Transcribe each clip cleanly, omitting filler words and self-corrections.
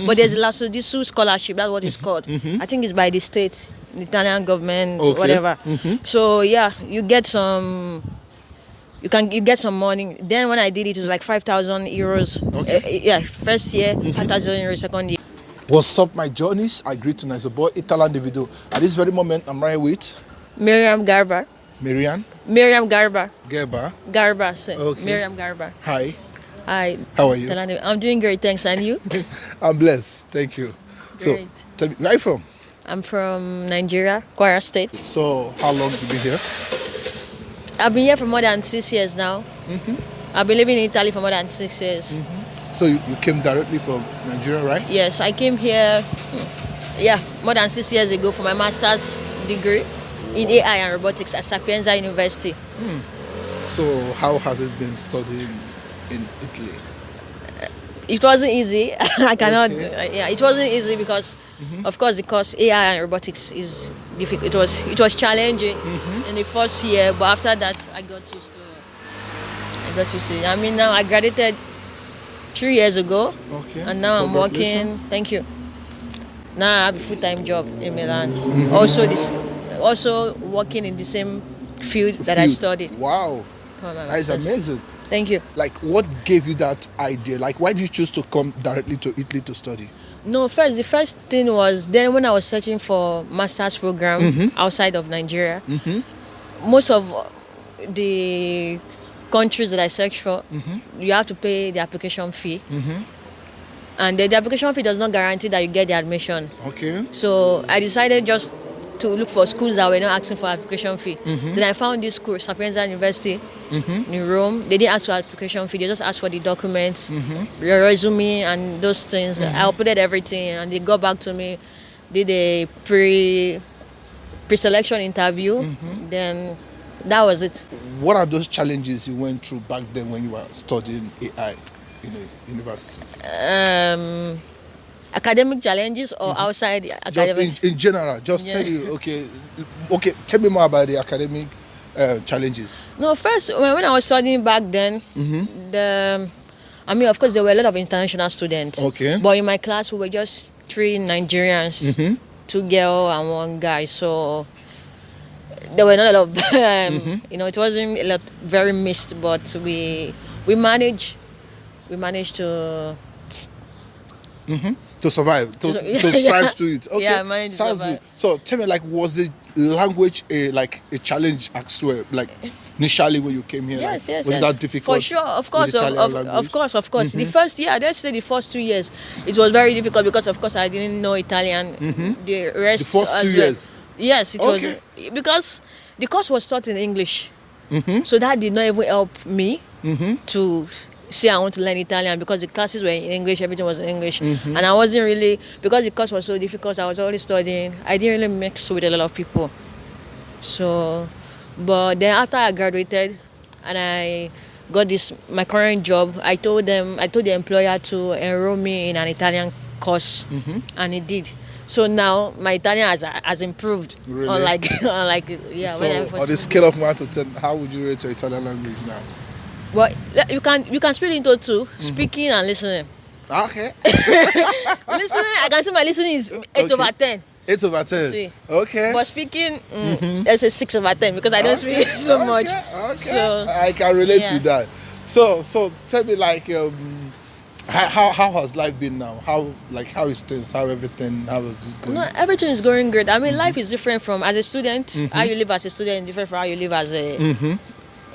But there's Lasso Disu scholarship. That's what it's called. I think it's by the state, the Italian government, whatever. So yeah, you get some. You get some money. Then when I did it, it was like 5,000 euros. Yeah, first year, 5,000 euros. Second year. What's up, my journeys? I greet tonight. It's your boy Italian Davido. At this very moment, I'm right with Miriam Garba. Miriam Garba. Gerba. Sir. Okay. Miriam Garba. Hi. Hi. How are you? I'm doing great, thanks. And you? I'm blessed. Thank you. Great. So, tell me, where are you from? I'm from Nigeria, Kwara State. So, how long have you been here? I've been here for more than 6 years now. I've been living in Italy for more than 6 years. So, you came directly from Nigeria, right? Yes, I came here, more than 6 years ago for my master's degree in AI and robotics at Sapienza University. So, how has it been studying in Italy? It wasn't easy. I cannot. Okay. It wasn't easy because, of course, the course AI and robotics is difficult. It was challenging in the first year, but after that, I got used to it. I mean, now I graduated 3 years ago, and now I'm working. Thank you. Now I have a full-time job in Milan. Also working in the same field that I studied. Wow, that is amazing. Thank you. Like, what gave you that idea? Like, why did you choose to come directly to Italy to study? No, the first thing was then when I was searching for master's program outside of Nigeria, most of the countries that I searched for, you have to pay the application fee. And the application fee does not guarantee that you get the admission. Okay. So I decided just to look for schools that were not asking for application fee. Then I found this school, Sapienza University, in Rome. They didn't ask for application fee. They just asked for the documents, your resume, and those things. I uploaded everything, and they got back to me, did a pre-selection interview. Then that was it. What are those challenges you went through back then when you were studying AI in a university? Academic challenges or outside academics? Just in general, tell you, okay, tell me more about the academic challenges. No, first, when I was studying back then, of course, there were a lot of international students. Okay. But in my class, we were just 3 Nigerians, 2 girls and 1 guy. So there were not a lot of, it wasn't a lot, very mixed, but we managed to... To survive, to strive through it. Okay, yeah, sounds good. So tell me, like, was the language a challenge as well? Like, initially when you came here, yes. Was it that difficult? For sure, of course. The first year, let's say the first 2 years, it was very difficult because, of course, I didn't know Italian. The rest, the first 2 years. Yes, it was because the course was taught in English, so that did not even help me to say I want to learn Italian because the classes were in English, everything was in English, and I wasn't really, because the course was so difficult, I was already studying, I didn't really mix with a lot of people. So, but then after I graduated and I got my current job, I told the employer to enroll me in an Italian course, and it did. So now my Italian has improved. Really? Unlike So, when I first on a scale of 1 to 10, how would you rate your Italian language now? Well, you can split into 2, speaking and listening. Okay. Listening, I can say my listening is 8 over 10. 8 over 10. See. Okay. But speaking, it's a 6 over 10 because I don't speak so much. Okay. So I can relate to that. So tell me, like, how has life been now? How is things? How is this going? No, everything is going great. I mean, life is different from as a student. How you live as a student different from how you live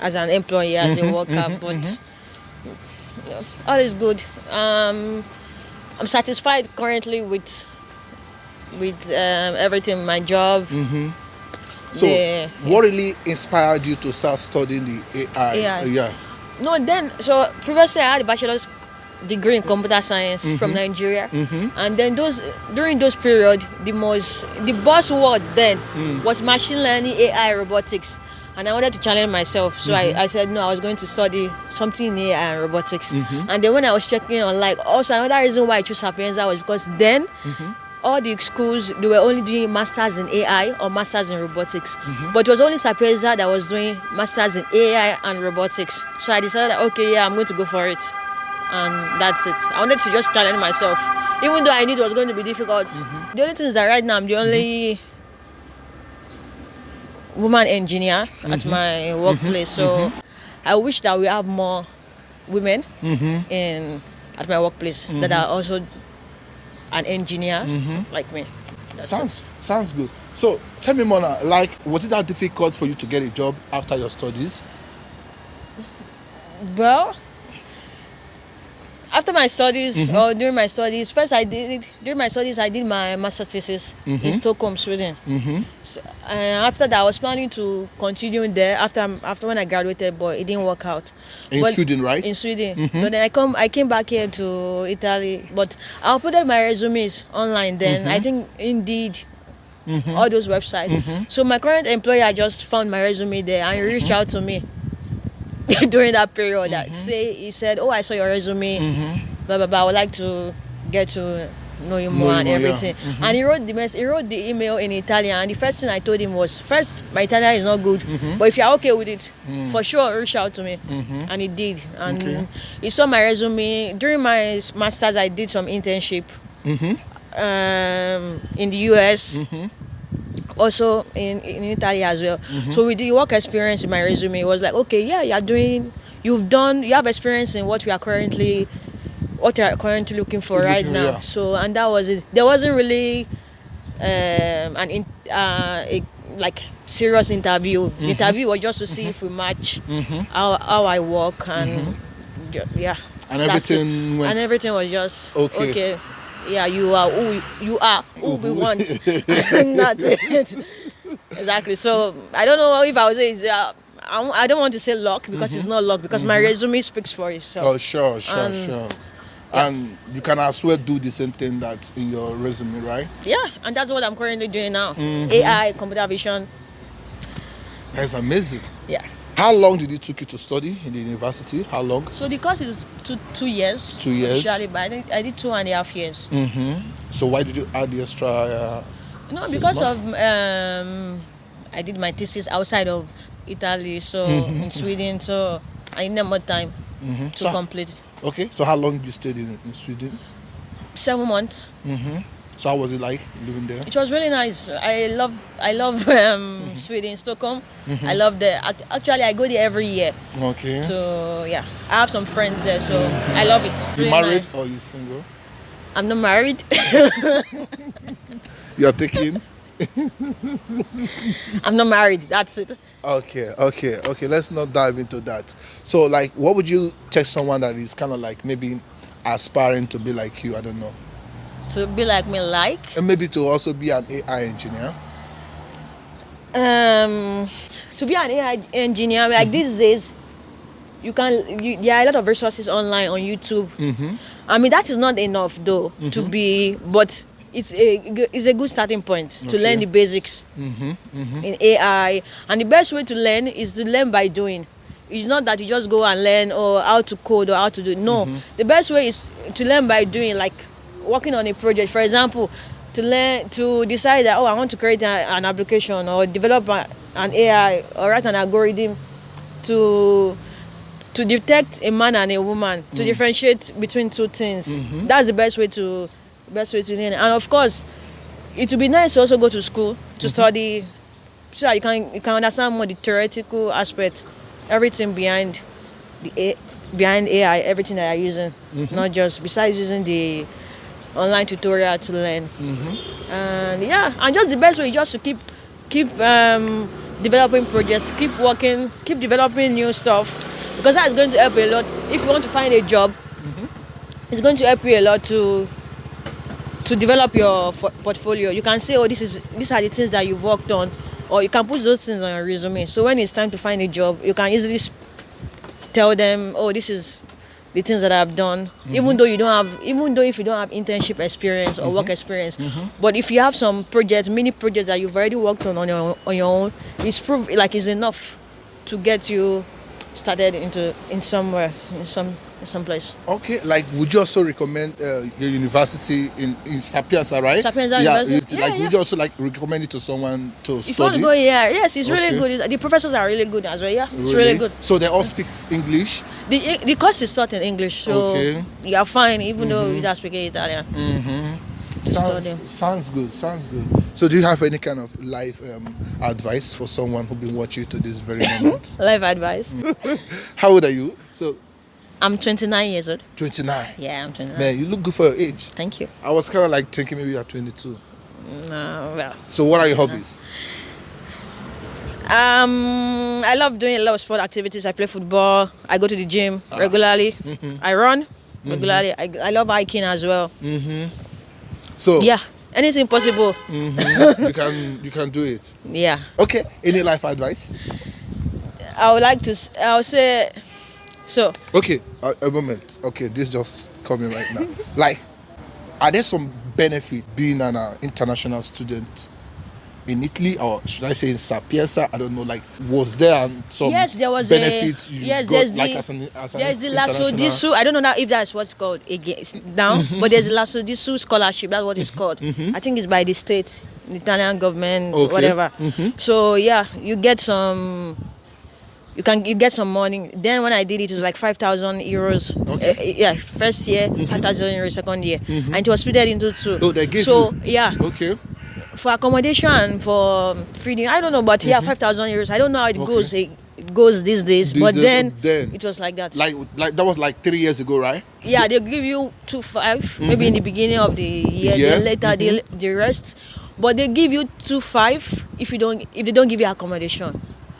as an employee, as a worker, but all is good. I'm satisfied currently with everything, my job. So, what really inspired you to start studying the AI? So previously I had a bachelor's degree in computer science from Nigeria, and then during those period, the buzzword then was machine learning, AI, robotics. And I wanted to challenge myself. So I said, no, I was going to study something in AI and robotics. And then when I was checking online, also another reason why I chose Sapienza was because then all the schools, they were only doing masters in AI or masters in robotics. But it was only Sapienza that was doing masters in AI and robotics. So I decided, okay, I'm going to go for it. and that's it. I wanted to just challenge myself, even though I knew it was going to be difficult. The only thing is that right now I'm the only woman engineer at my workplace, so I wish that we have more women at my workplace that are also an engineer like me. Sounds good. So tell me more now, like, was it that difficult for you to get a job after your studies? Well, after my studies or during my studies, I did my master thesis in Stockholm, Sweden. So, after that, I was planning to continue there after when I graduated, but it didn't work out. Sweden, right? In Sweden. But then I came back here to Italy, but I uploaded my resumes online then. I think Indeed, all those websites. So my current employer just found my resume there and reached out to me during that period. He said, "Oh, I saw your resume, blah blah blah. I would like to get to know you more and everything." And he wrote the email in Italian. And the first thing I told him was, first, my Italian is not good, but if you're okay with it, for sure, reach out to me. And he did. And he saw my resume. During my masters, I did some internship in the US. Also in Italy as well. So with the work experience in my resume, it was like, okay, yeah, you have experience in what you are currently looking for right now. Yeah. So, and that was it. There wasn't really like serious interview. The interview was just to see if we match how I work and yeah. And everything went. And everything was just okay. Yeah, you are who we want. And that's it. Exactly. So I don't know if I would say I don't want to say luck because it's not luck, because my resume speaks for itself. Oh, sure. And you can as well do the same thing that's in your resume, right? Yeah, and that's what I'm currently doing now. AI, computer vision. That's amazing. Yeah. How long did it took you to study in the university? How long? So the course is 2 years. 2 years. Actually, but I did 2.5 years. So why did you add the extra? Because of I did my thesis outside of Italy, so in Sweden, so I needed more time to complete it. Okay, so how long you stayed in Sweden? 7 months. So how was it like living there? It was really nice. I love Sweden, Stockholm. I love actually I go there every year. Okay. So yeah, I have some friends there, so I love it. You really married nice. or you single? I'm not married. You're taking? I'm not married. That's it. Okay. Let's not dive into that. So, like, what would you tell someone that is kind of like maybe aspiring to be like you? I don't know. To be like me, like? And maybe to also be an AI engineer. To be an AI engineer, like these days, there are a lot of resources online on YouTube. I mean, that is not enough though to be, but it's a good starting point to learn the basics in AI. And the best way to learn is to learn by doing. It's not that you just go and learn or how to code or how to do. No, the best way is to learn by doing, like working on a project. For example, to decide that, I want to create an application or develop an AI or write an algorithm to detect a man and a woman, to differentiate between two things. That's the best way to learn. And of course, it would be nice to also go to school to study, so that you can understand more the theoretical aspect, everything behind AI, everything that you're using, not just besides using the online tutorial to learn. And just the best way is just to keep developing projects, keep working, keep developing new stuff, because that's going to help a lot. If you want to find a job, it's going to help you a lot to develop your portfolio. You can say, these are the things that you've worked on, or you can put those things on your resume. So when it's time to find a job, you can easily tell them, this is the things that I've done, even though if you don't have internship experience or work experience. But if you have some mini projects that you've already worked on your own, it's enough to get you started in some in some place. Okay, like would you also recommend your university in Sapienza, right? Sapienza Yeah, University? like Yeah, would you also like recommend it to someone to If you want study? to go here, yes, it's really Okay. good. The professors are really good as well. Yeah, it's really good. So they all speak English? The course is taught in English, so Okay. you are fine even though you don't speak Italian. Study. Sounds good. Sounds good. So, do you have any kind of life advice for someone who's been watching to this very moment? Life advice. How old are you? So, I'm 29 years old. 29. Yeah, I'm 29. Man, you look good for your age. Thank you. I was kind of like thinking maybe you're 22. No, well. So, what are your hobbies? I love doing a lot of sport activities. I play football. I go to the gym regularly. I run regularly. I love hiking as well. So, Yeah, anything possible. you can do it. Yeah. Okay. Any life advice? I would like to. I would say. So. Okay. A moment. Okay, this just coming right now. Like, are there some benefit being an international student in Italy, or should I say in Sapienza? I don't know. Like, was there some Yes, there was benefits a. you Yes, got, there's like the. as an There's the international? Lasodisu. I don't know now if that's what's called again now, but there's the Lasodisu scholarship. That's what it's called. I think it's by the state, the Italian government, Okay. whatever. So yeah, you get some. You get some money. Then when I did it, it was like 5,000 euros. Okay. Yeah, first year, 5,000 euros, second year, and it was split into two. Oh, they gave so you? yeah, Okay. for accommodation and for feeding, I don't know, but yeah, 5,000 euros. I don't know how it Okay. goes. It goes these days, but then then it was like that. like that was like 3 years ago, right? Yeah, they give you 2.5 maybe in the beginning of the year. Yeah. Then later the rest, but they give you 2.5 if they don't give you accommodation.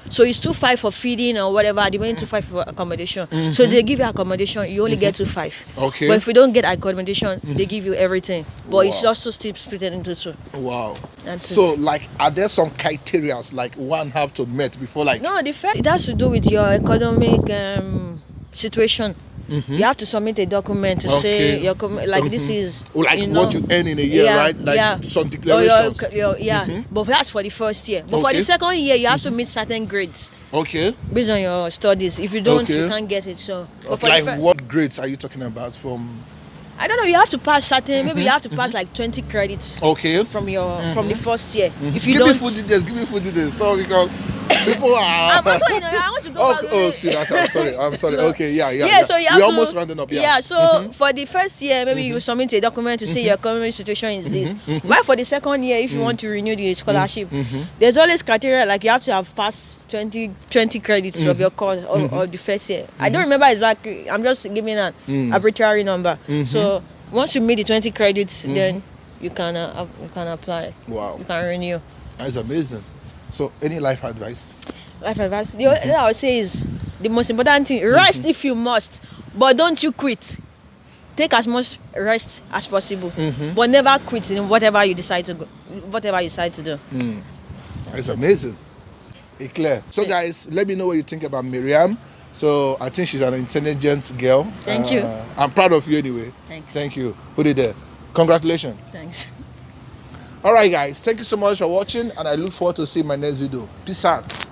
So it's 2.5 for feeding or whatever. The remaining 2.5 for accommodation. So they give you accommodation, you only get 2.5. Okay. But if you don't get accommodation, they give you everything. But it's Wow. also still split into two. Wow. That's So it. like, are there some criteria like one have to meet before like? No, the fact it has to do with your economic situation. You have to submit a document to say your like this is Like you know, what you earn in a year, yeah, right? Like yeah. some Or declarations. yeah, but that's for the first year. But for Okay. the second year, you have to meet certain grades Okay. based on your studies. If you don't, Okay. you can't get it. So, but for Like the first, what grades are you talking about from? I don't know. You have to pass certain. Maybe you have to pass like 20 credits Okay. from your from the first year. If you Give me don't, full details. Give me full details. So because people are. I'm also, I want to go back. Oh, sweetheart, I'm sorry. I'm sorry. So- Okay, yeah. So you have We're to, almost rounding up. Yeah. so for the first year, maybe you submit a document to say your economic situation is this. While for the second year, if you want to renew the scholarship, there's always criteria like you have to have passed 20 credits of your course or the first year. I don't remember exactly. I'm just giving an arbitrary number. So once you meet the 20 credits, then you can apply. Wow. You can renew. That's amazing. So, any life advice? Life advice. The only thing I would say is the most important thing: rest if you must, but don't you quit. Take as much rest as possible, but never quit in whatever you decide to do. It's amazing. Eclair. So, guys, let me know what you think about Miriam. So, I think she's an intelligent girl. Thank you. I'm proud of you anyway. Thanks. Thank you. Put it there. Congratulations. Thanks. All right, guys. Thank you so much for watching, and I look forward to seeing my next video. Peace out.